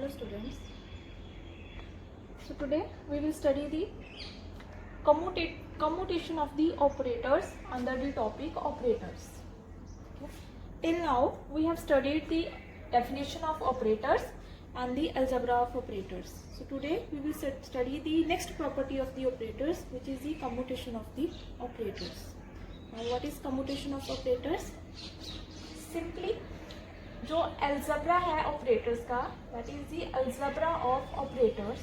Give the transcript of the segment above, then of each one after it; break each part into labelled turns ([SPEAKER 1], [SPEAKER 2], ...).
[SPEAKER 1] Hello students. So today we will study the commutation of the operators under the topic operators. Okay. Till now we have studied the definition of operators and the algebra of operators. So today we will study the next property of the operators, which is the commutation of the operators. Now what is commutation of operators? Simply जो algebra है operators का, that is the algebra of operators.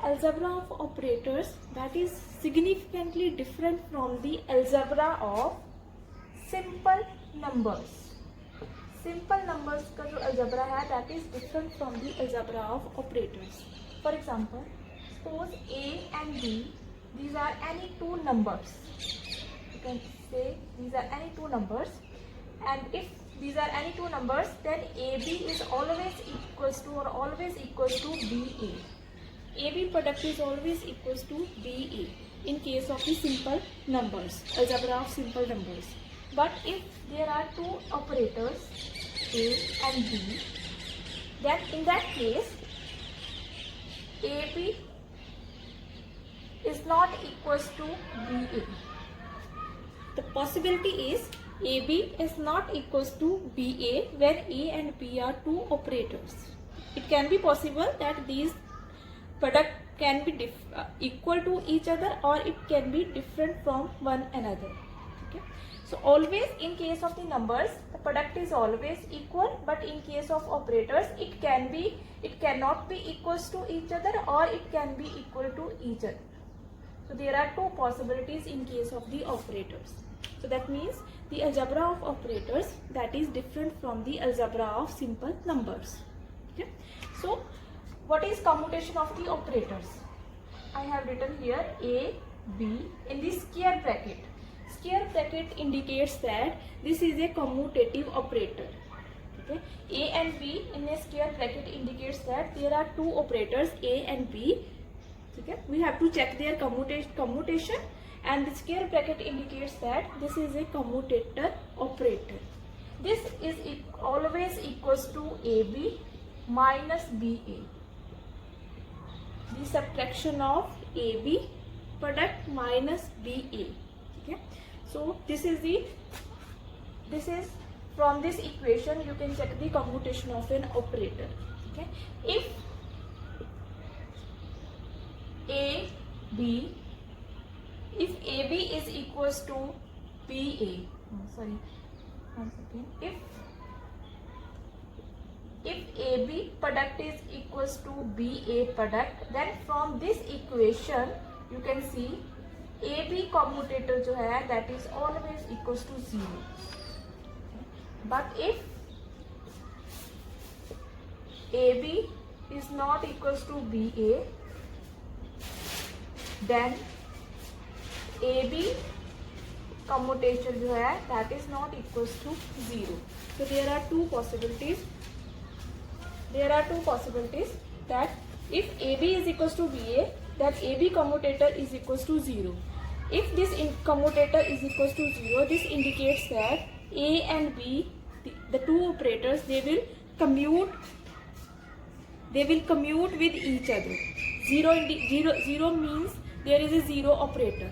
[SPEAKER 1] Algebra of operators that is significantly different from the algebra of simple numbers. Simple numbers का जो algebra है that is different from the algebra of operators. For example, suppose A and B, these are any two numbers. You can say these are any two numbers, and if these are any two numbers, then AB is always equals to or always equals to BA. AB product is always equals to BA in case of the simple numbers, algebra of simple numbers. But if there are two operators A and B, then in that case AB is not equals to BA. The possibility is AB is not equals to BA when A and B are two operators. It can be possible that these product can be equal to each other, or it can be different from one another. Okay. So always in case of the numbers, the product is always equal, but in case of operators, it cannot be equals to each other, or it can be equal to each other. So there are two possibilities in case of the operators. So that means the algebra of operators that is different from the algebra of simple numbers. Okay. So what is commutation of the operators? I have written here A, B in the square bracket. Square bracket indicates that this is a commutative operator. Okay. A and B in a square bracket indicates that there are two operators A and B. Okay. We have to check their commutation, and the square bracket indicates that this is a commutator operator. This is always equals to AB minus BA. The subtraction of AB product minus BA. Okay. So this is from this equation you can check the commutation of an operator. Okay. If AB is equals to BA, if AB product is equals to BA product, then from this equation you can see AB commutator जो है that is always equals to 0. But if AB is not equals to BA, then AB commutation जो है that is not equals to 0. So there are two possibilities. That if AB is equals to BA, that AB commutator is equals to 0. If this commutator is equals to 0, this indicates that A and B, the two operators, they will commute with each other. 0 means there is a 0 operator.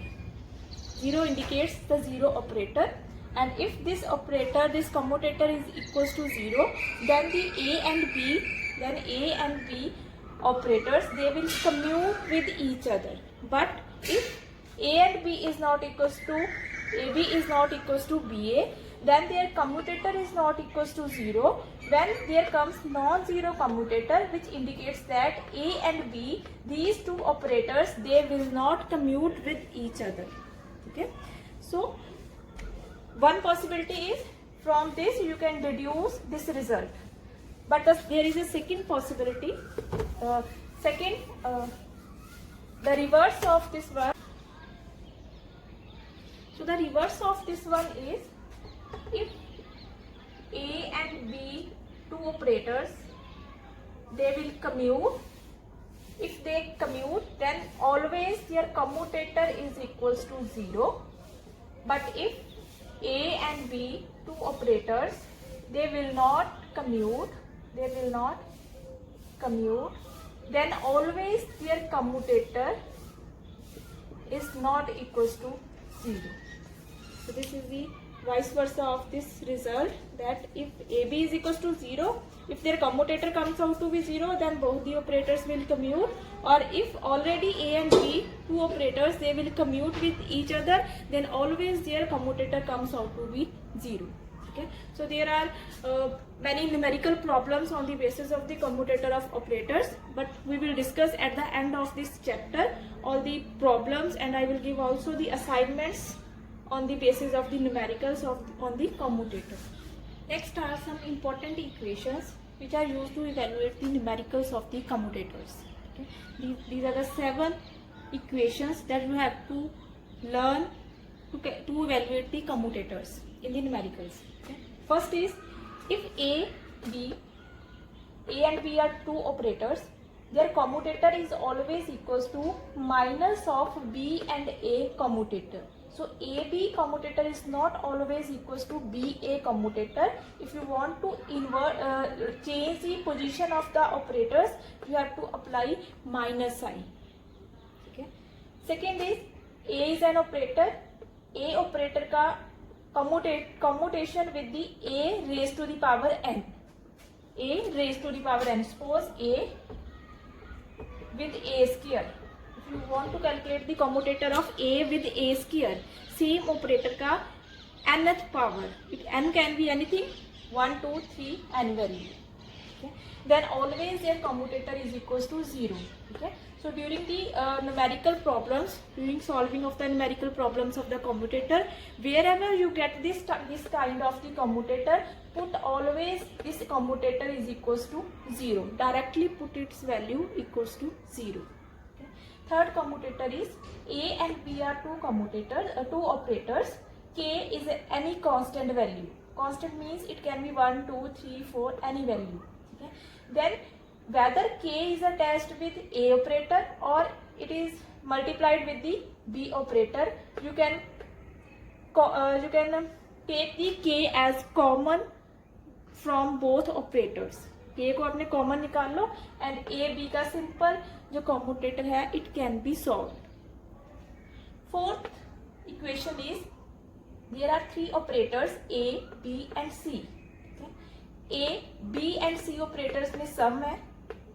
[SPEAKER 1] 0 indicates the 0 operator, and if this commutator is equals to 0, then the A and B operators, they will commute with each other. But if A and B is not equals to AB is not equals to BA, then their commutator is not equals to 0. When there comes non-zero commutator, which indicates that A and B, these two operators, they will not commute with each other. Okay. So one possibility is from this you can deduce this result. But there is a second possibility. The reverse of this one. So the reverse of this one is if A and B, two operators, they will commute. If they commute, then always their commutator is equals to 0. But if A and B, two operators, they will not commute, they will not commute, then always their commutator is not equals to 0. So this is the vice versa of this result, that if AB is equals to 0, if their commutator comes out to be 0, then both the operators will commute, or if already A and B, two operators, they will commute with each other, then always their commutator comes out to be 0. Okay, so there are many numerical problems on the basis of the commutator of operators, but we will discuss at the end of this chapter all the problems, and I will give also the assignments on the basis of the numericals on the commutator. Next are some important equations which are used to evaluate the numericals of the commutators. Okay? These are the 7 equations that you have to learn to evaluate the commutators in the numericals. Okay? First is, if A and B are two operators, their commutator is always equals to minus of B and A commutator. So AB commutator is not always equals to BA commutator. If you want to change the position of the operators, you have to apply minus sign. Okay. Second is, A is an operator. A operator का commutation with the A raised to the power n. A raised to the power n. Suppose A with A square. If you want to calculate the commutator of A with A square, same operator का nth power, n can be anything, 1, 2, 3, n value. Okay. Then always their commutator is equals to 0. Okay. So during the numerical problems, during solving of the numerical problems of the commutator, wherever you get this kind of the commutator, put always this commutator is equals to 0. Directly put its value equals to 0. Okay. Third commutator is, A and B are two operators. K is any constant value. Constant means it can be 1, 2, 3, 4, any value. Okay. Then whether K is attached with A operator or it is multiplied with the B operator, you can take the K as common from both operators. K को आपने common निकाल लो, and A B का simple जो commutator है, it can be solved. Fourth equation is, there are three operators A, B and C. Okay? A, B and C operators में sum है,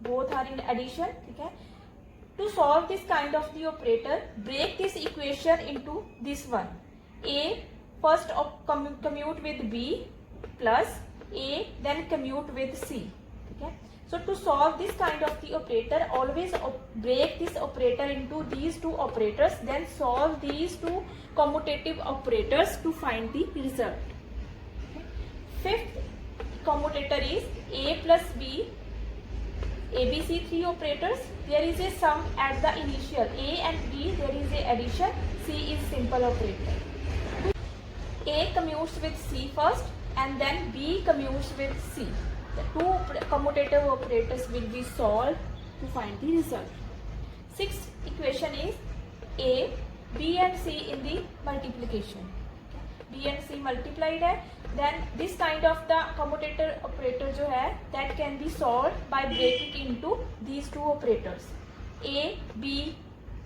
[SPEAKER 1] both are in addition. Okay? To solve this kind of the operator, break this equation into this one. A first commute with B plus A, then commute with C. Okay? So to solve this kind of the operator, always break this operator into these two operators, then solve these two commutative operators to find the result. Okay? Fifth commutator is A plus B, ABC, three operators. There is a sum at the initial. A and B, there is a addition. C is simple operator. A commutes with C first and then B commutes with C. The two commutative operators will be solved to find the result. Sixth equation is A, B and C in the multiplication. B and C multiplied है, then this kind of the commutator operator जो है, that can be solved by breaking into these two operators. A, B,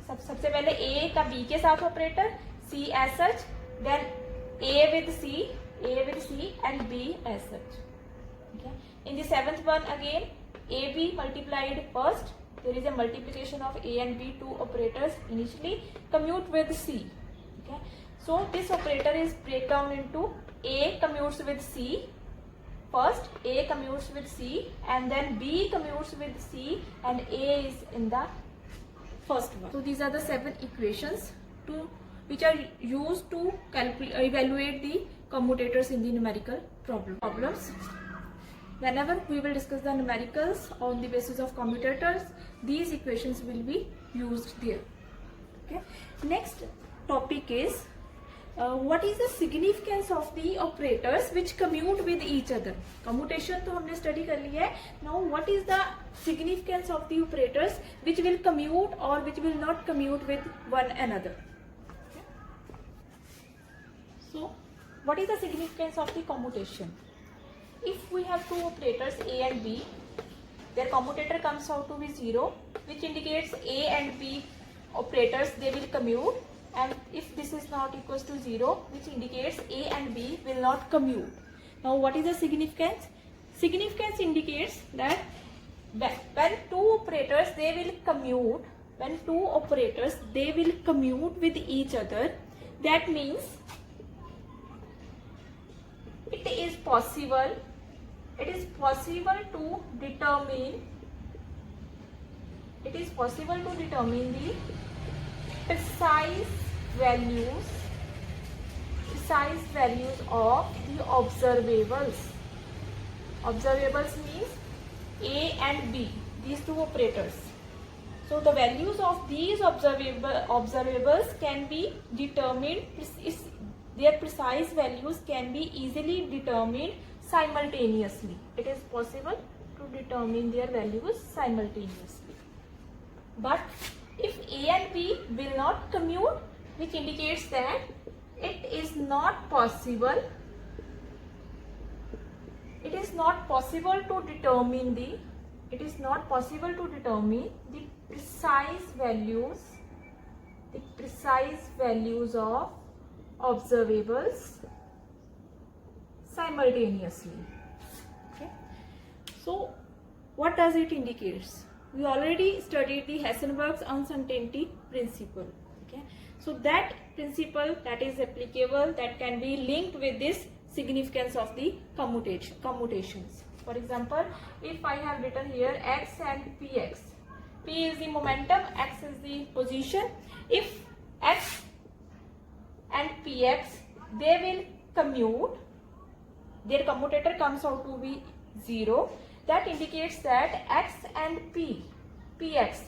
[SPEAKER 1] सबसे पहले A का B के साथ operator, C as such, then A with C and B as such. Okay. In the seventh one again, AB multiplied first. There is a multiplication of A and B, two operators initially, commute with C. Okay. So this operator is breakdown into A commutes with C first, A commutes with C, and then B commutes with C, and A is in the first one. So these are the 7 equations which are used to evaluate the commutators in the numerical problems. Whenever we will discuss the numericals on the basis of commutators, these equations will be used there. Okay. Next topic is, what is the significance of the operators which commute with each other? Commutation तो हमने study कर लिया है. Now what is the significance of the operators which will commute or which will not commute with one another? Okay. So what is the significance of the commutation? if we have two operators A and B, their commutator comes out to be 0, which indicates A and B operators, they will commute, and if this is not equals to 0, which indicates A and B will not commute. Now what is the significance? Significance indicates that when two operators they will commute, with each other, that means it is possible to determine the precise values of the observables. Observables means A and B, these two operators. So the values of these observables can be determined, their precise values can be easily determined simultaneously. It is possible to determine their values simultaneously. But if A and B will not commute, which indicates that it is not possible to determine the precise values of observables simultaneously. Okay. So what does it indicate? We already studied the Heisenberg's uncertainty principle. Okay. So that principle that is applicable, that can be linked with this significance of the commutations. For example, if I have written here x and px, p is the momentum, x is the position. If x and px they will commute, their commutator comes out to be 0, that indicates that x and px,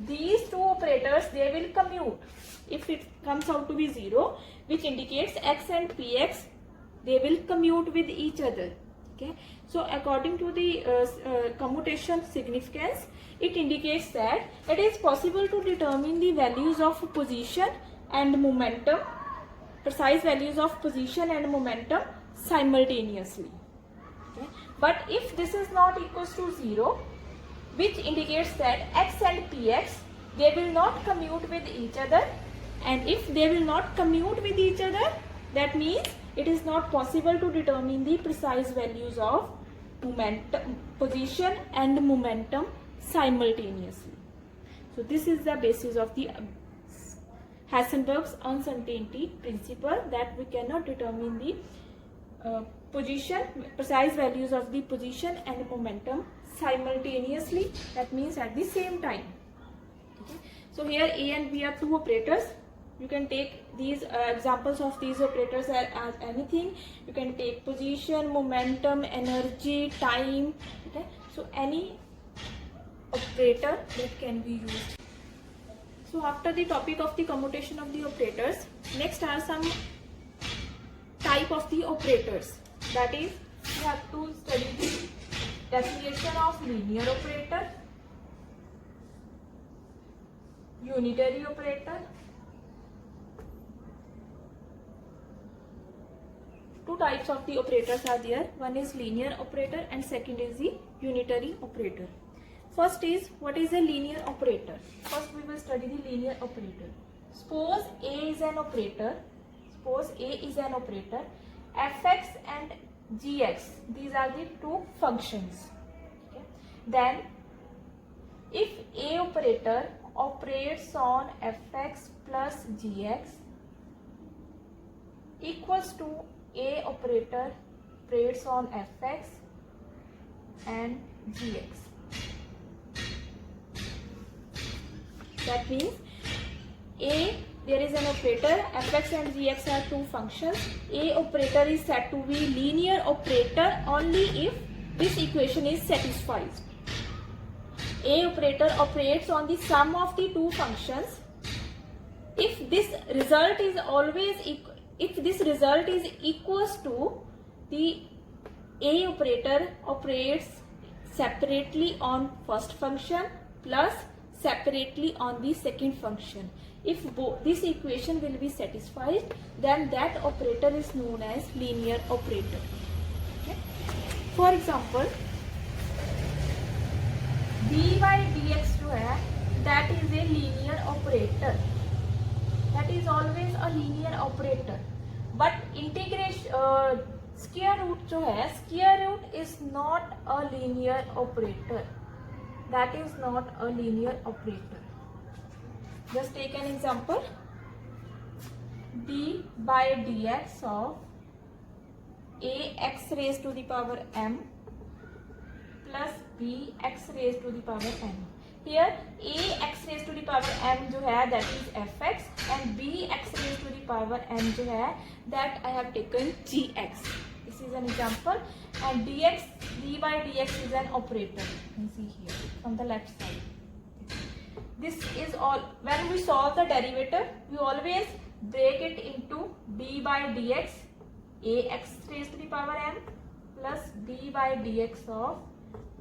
[SPEAKER 1] these two operators they will commute. If it comes out to be 0, which indicates x and px they will commute with each other. Okay. So according to the commutation significance, it indicates that it is possible to determine the values of position and momentum, precise values of position and momentum simultaneously. Okay. But if this is not equals to 0, which indicates that x and px they will not commute with each other, and if they will not commute with each other, that means it is not possible to determine the precise values of momentum, position and momentum simultaneously. So this is the basis of the Heisenberg's uncertainty principle, that we cannot determine the precise values of the position and momentum simultaneously, that means at the same time. Okay. So here A and B are two operators. You can take these examples of these operators as anything. You can take position, momentum, energy, time. Okay. So any operator that can be used. So after the topic of the commutation of the operators, next are some type of the operators. That is, we have to study the definition of linear operator, unitary operator. Two types of the operators are there. One is linear operator and second is the unitary operator. First is, what is a linear operator? First we will study the linear operator. Suppose A is an operator. Fx and gx, these are the two functions. Okay. Then if A operator operates on fx plus gx equals to A operator operates on fx and gx. That means there is an operator, fx and gx are two functions. A operator is said to be linear operator only if this equation is satisfied. A operator operates on the sum of the two functions. If this result is equals to the A operator operates separately on first function plus separately on the second function. If this equation will be satisfied, then that operator is known as linear operator. Okay. For example D by D X जो है that is a linear operator, that is always a linear operator, but integration square root जो है, square root is not a linear operator, that is not a linear operator. Just take an example. D by dx of ax raised to the power m plus bx raised to the power m. Here ax raised to the power m जो है that is fx, and bx raised to the power m जो है that I have taken gx. This is an example, and dx, d by dx is an operator. You can see here from the left side. This is all. When we solve the derivative, we always break it into d by dx, ax raised to the power m plus d by dx of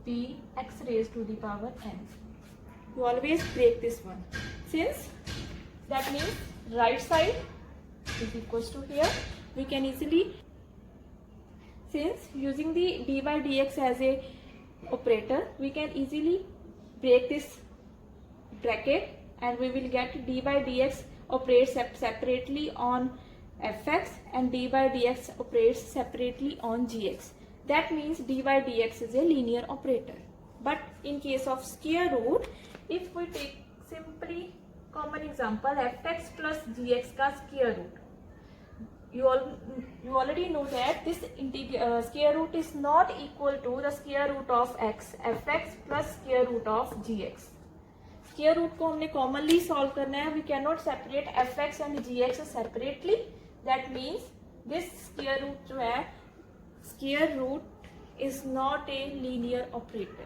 [SPEAKER 1] bx raised to the power m. You always break this one. Since that means right side is equals to here, we can easily, since using the d by dx as a operator, we can easily break this bracket and we will get d by dx operates separately on fx and d by dx operates separately on gx. That means d by dx is a linear operator. But in case of square root, if we take simply common example fx plus gx का square root, you already know that this square root is not equal to the square root of fx plus square root of gx. Square root को हमने commonly solve करना है. We can not separate f x and g x separately. That means this square root जो है, square root is not a linear operator.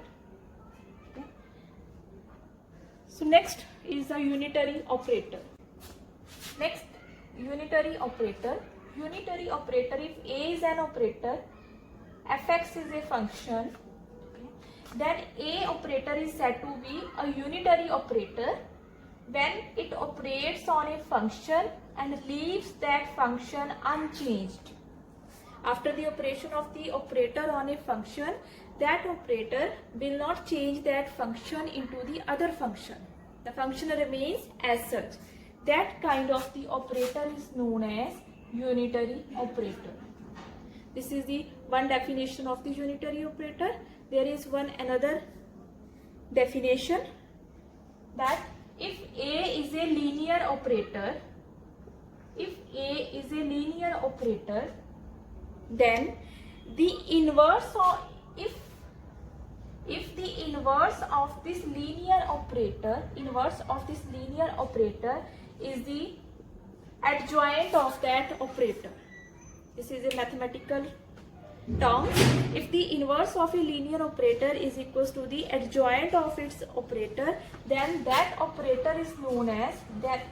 [SPEAKER 1] So next is the unitary operator. Next unitary operator. Unitary operator, if A is an operator, f x is a function, then A operator is said to be a unitary operator when it operates on a function and leaves that function unchanged. After the operation of the operator on a function, that operator will not change that function into the other function. The function remains as such. That kind of the operator is known as unitary operator. This is the one definition of the unitary operator. There is one another definition, that if A is a linear operator, if A is a linear operator, then the inverse of if the inverse of this linear operator is the adjoint of that operator. This is a mathematical term. If the inverse of a linear operator is equals to the adjoint of its operator, then that operator is known as that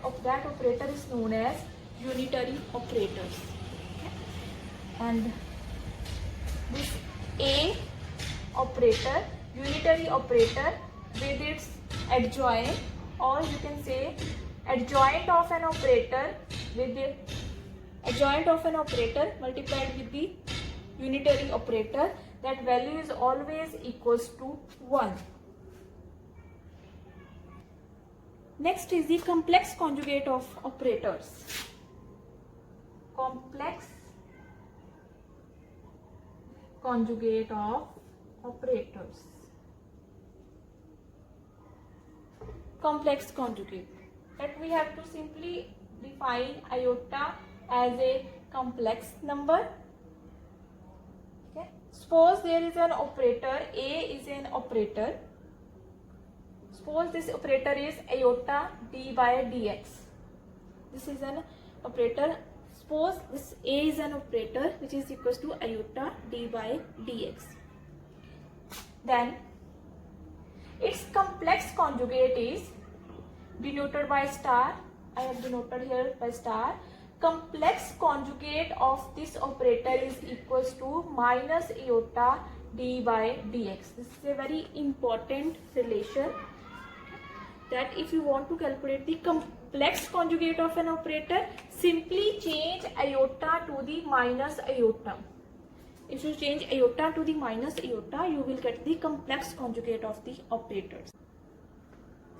[SPEAKER 1] operator is known as unitary operators. And this A operator, unitary operator with its adjoint, or you can say adjoint of an operator with the adjoint of an operator multiplied with the unitary operator, that value is always equals to 1. Next is the complex conjugate of operators. Complex conjugate of operators. Complex conjugate. That we have to simply define iota as a complex number. Okay. Suppose there is an operator, A is an operator. Suppose this operator is iota d by dx. This is an operator. Suppose this A is an operator which is equals to iota d by dx. Then its complex conjugate is denoted by star. I have denoted here by star. Complex conjugate of this operator is equals to minus iota d by dx. This is a very important relation, that if you want to calculate the complex conjugate of an operator, simply change iota to the minus iota. if you change iota to the minus iota, you will get the complex conjugate of the operators.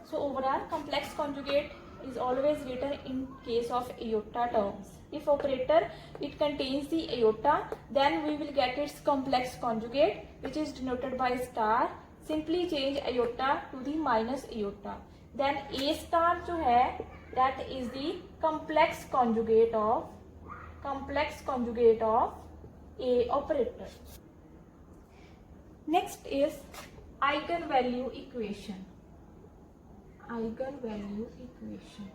[SPEAKER 1] So overall, complex conjugate is always written in case of iota terms. If operator it contains the iota, then we will get its complex conjugate, which is denoted by star. Simply change iota to the minus iota. Then A star जो है, that is the complex conjugate of A operator. Next is eigenvalue equation. Eigenvalue equation.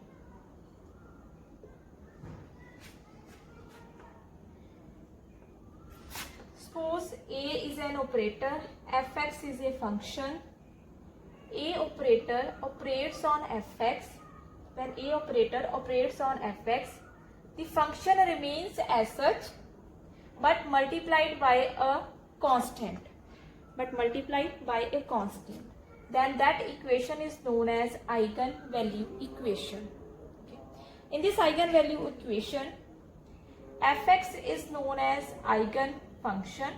[SPEAKER 1] Suppose A is an operator, fx is a function. A operator operates on fx. When A operator operates on fx, the function remains as such, but multiplied by a constant. Then that equation is known as eigenvalue equation. Okay. In this eigenvalue equation, fx is known as eigenfunction.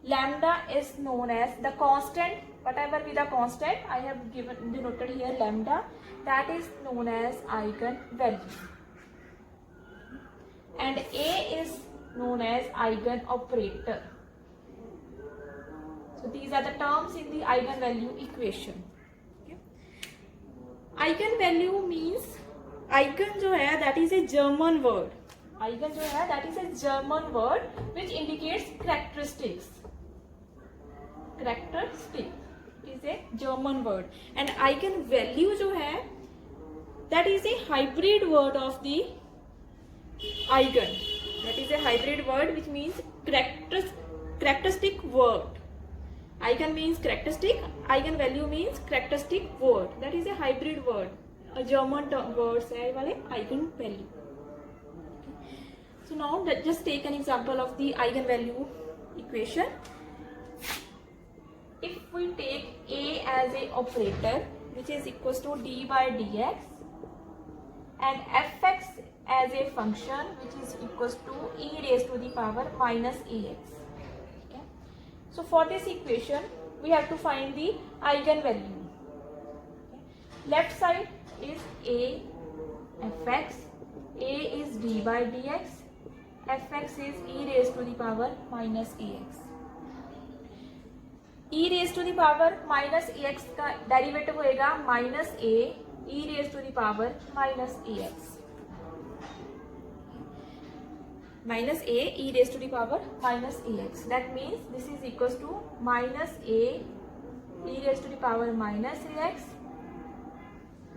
[SPEAKER 1] Lambda is known as the constant. Whatever be the constant, I have denoted here lambda. That is known as eigenvalue. And A is known as eigenoperator. So these are the terms in the eigenvalue equation. Okay. Eigenvalue means, eigen जो है that is a German word. Eigen जो है that is a German word which indicates characteristics. Characteristic is a German word, and eigenvalue जो है that is a hybrid word of the eigen. That is a hybrid word which means characteristic word. Eigen means characteristic, eigenvalue means characteristic word. That is a hybrid word. A German word है वाले eigenvalue. So now let's just take an example of the eigenvalue equation. If we take A as a operator, which is equals to d by dx, and fx as a function which is equals to e raised to the power minus ax. Okay. So for this equation, we have to find the eigenvalue. Okay. Left side is a fx, a is d by dx, fx is e raised to the power minus ax. e raised to the power minus ax का derivative होएगा minus a e raised to the power minus ax. Minus a e raised to the power minus ax. That means this is equals to minus a e raised to the power minus ax,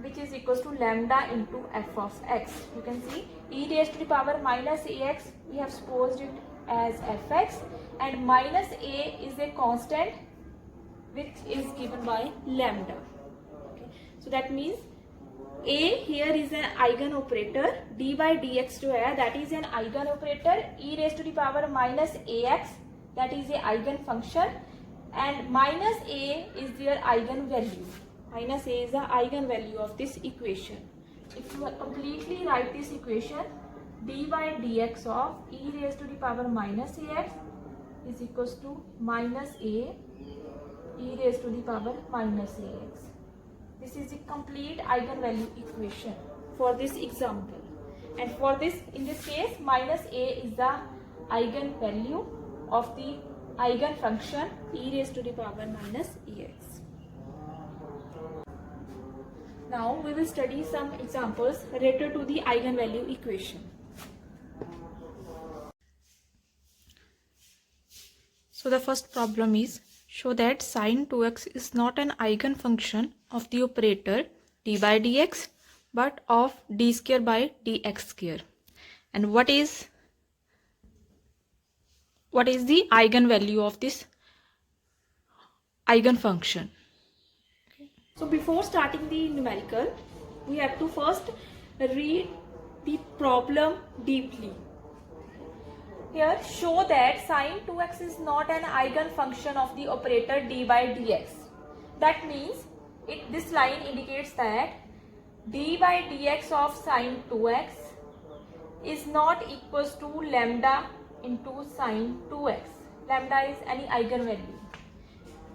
[SPEAKER 1] which is equals to lambda into f of x. You can see e raised to the power minus ax, we have supposed it as fx, and minus a is a constant which is given by lambda. Okay. So that means a here is an eigen operator, d by dx जो है that is an eigen operator, e raised to the power minus ax that is a eigen function, and minus a is their eigenvalue. Minus a is the eigenvalue of this equation. If you completely write this equation, d by dx of e raised to the power minus ax is equals to minus a e raised to the power minus ax. This is the complete eigenvalue equation for this example. And for this, in this case, minus a is the eigenvalue of the eigenfunction e raised to the power minus ax. Now we will study some examples related to the eigenvalue equation. So the first problem is, show that sine 2x is not an eigenfunction of the operator d by dx but of d square by dx square. And what is the eigenvalue of this eigenfunction? Okay. So before starting the numerical, we have to first read the problem deeply. Here, show that sine 2x is not an eigenfunction of the operator d by dx. That means this line indicates that d by dx of sine 2x is not equals to lambda into sine 2x. Lambda is any eigenvalue.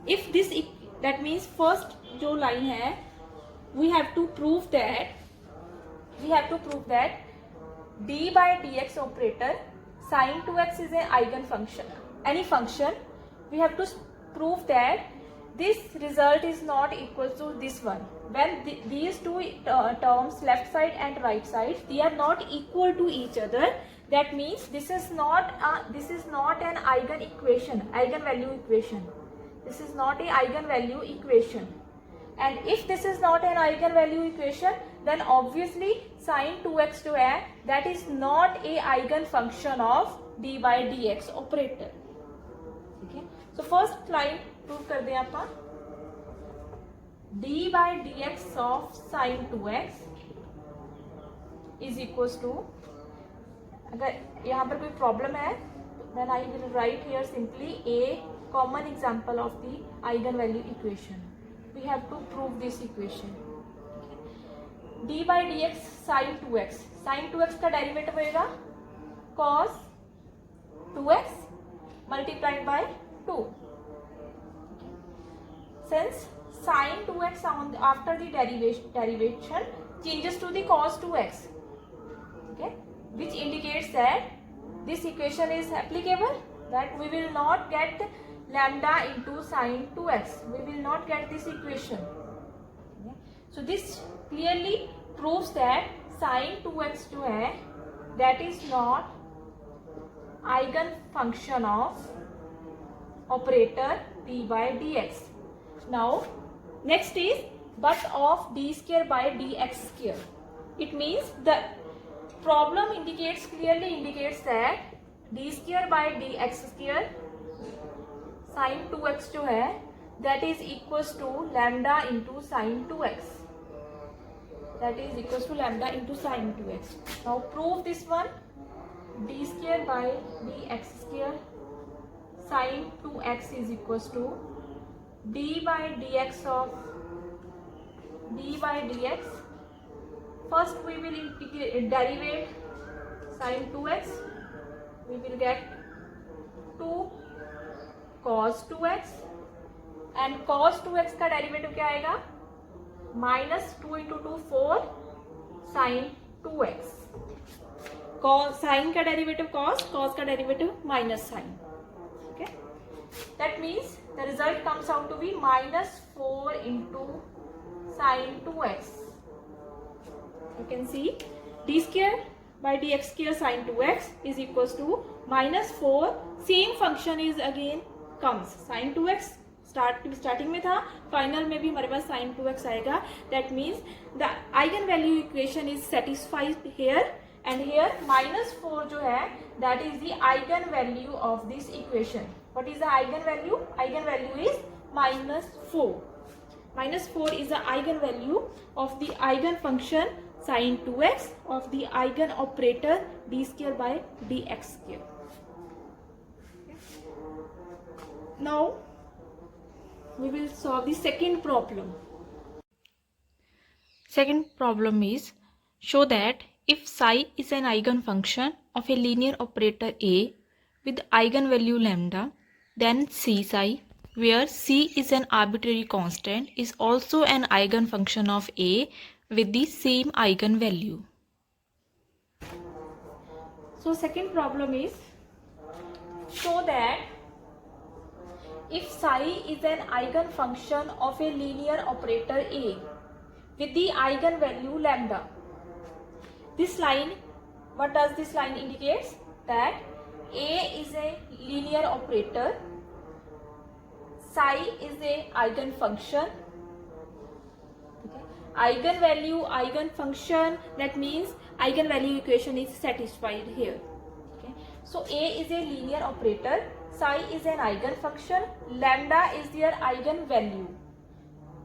[SPEAKER 1] If this, that means first जो line है, we have to prove that d by dx operator sine 2x is an eigenfunction. Any function, we have to prove that this result is not equal to this one. When these two terms, left side and right side, they are not equal to each other, that means this is not an eigenvalue equation. This is not a eigenvalue equation. And if this is not an eigenvalue equation, then obviously sine 2x जो है, that is not a eigenfunction of d by dx operator. Okay? So first line prove कर दें आपका. d by dx of sine 2x is equals to, अगर यहाँ पर कोई problem है, then I will write here simply a common example of the eigenvalue equation. We have to prove this equation. d by dx sin 2x. sin 2x का derivative होएगा cos 2x multiplied by 2. Since sin 2x after the derivation changes to the cos 2x, okay, which indicates that this equation is applicable, that we will not get lambda into sine 2x. We will not get this equation. Okay. So this clearly proves that sine 2x जो है, that is not eigen function of operator d by dx. Now next is but of d square by dx square. It means the problem clearly indicates that d square by dx square sin 2x जो है, that is equals to lambda into sin 2x. That is equals to lambda into sin 2x. Now prove this one. d square by dx square sin 2x is equals to d by dx of d by dx. First we will derivate sin 2x. We will get 2 cos 2x and cos 2x का derivative क्या आएगा, minus 2 into 2 4 sine 2x. Sine का derivative cos, cos का derivative minus sine. Okay, that means the result comes out to be minus 4 into sin 2x. You can see d square by dx square sin 2x is equals to minus 4. Same function is again comes sin 2x. Starting में था, final में भी हमारे पास sin 2x आएगा. That means the eigenvalue equation is satisfied here, and here minus 4 जो है, that is the eigenvalue of this equation. What is the eigenvalue? Eigenvalue is minus 4. Minus 4 is the eigenvalue of the eigenfunction sin 2x of the eigen operator d square by dx square. Now we will solve the second problem. Second problem is, show that if psi is an eigenfunction of a linear operator A with eigenvalue lambda, then C psi, where C is an arbitrary constant, is also an eigenfunction of A with the same eigenvalue. So second problem is, show that if psi is an eigenfunction of a linear operator A with the eigenvalue lambda. This line, what does this line indicates? That A is a linear operator, psi is a eigenfunction. Okay. Eigenvalue, eigenfunction, that means eigenvalue equation is satisfied here. Okay. So A is a linear operator, psi is an eigenfunction, lambda is their eigenvalue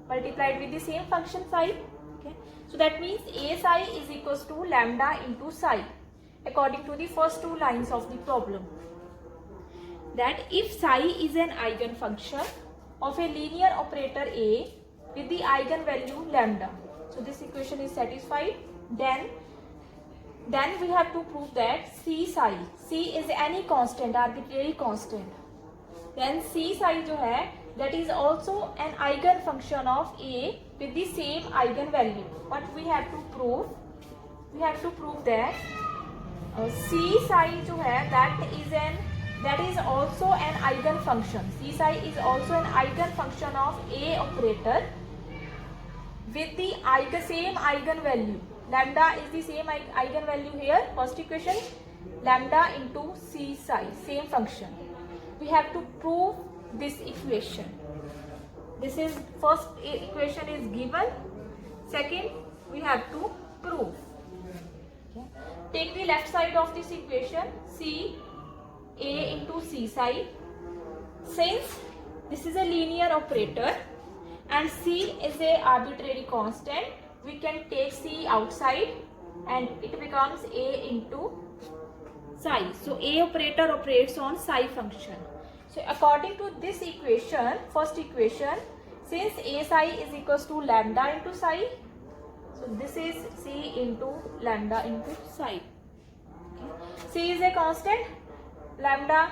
[SPEAKER 1] multiplied with the same function psi. Okay. So that means A psi is equals to lambda into psi according to the first two lines of the problem. That if psi is an eigenfunction of a linear operator A with the eigenvalue lambda, so this equation is satisfied, then Then we have to prove that C psi, C is any constant, arbitrary constant. Then C psi जो है, that is also an eigen function of A with the same eigen value. What we have to prove? We have to prove that C psi जो है, that is also an eigen function. C psi is also an eigen function of A operator with the same eigen value. Lambda is the same eigen value here. First equation, lambda into C psi, same function. We have to prove this equation. This is first equation is given. Second, we have to prove. Okay. Take the left side of this equation, C A into C psi. Since this is a linear operator and C is a arbitrary constant, we can take C outside and it becomes A into psi. So A operator operates on psi function. So according to this equation, first equation, since A psi is equals to lambda into psi, so this is C into lambda into psi. Okay. C is a constant, lambda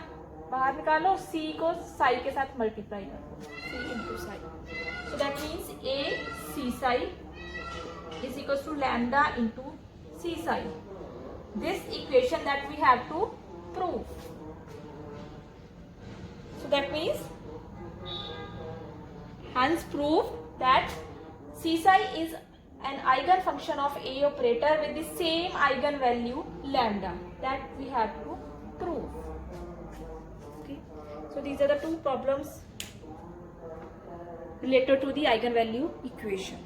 [SPEAKER 1] बाहर निकालो, C को psi के साथ multiply करो, C into psi. So that means A C psi is equals to lambda into C psi. This equation that we have to prove. So that means hence prove that C psi is an eigen function of A operator with the same eigen value lambda. That we have to prove. Okay. So these are the two problems related to the eigenvalue equation.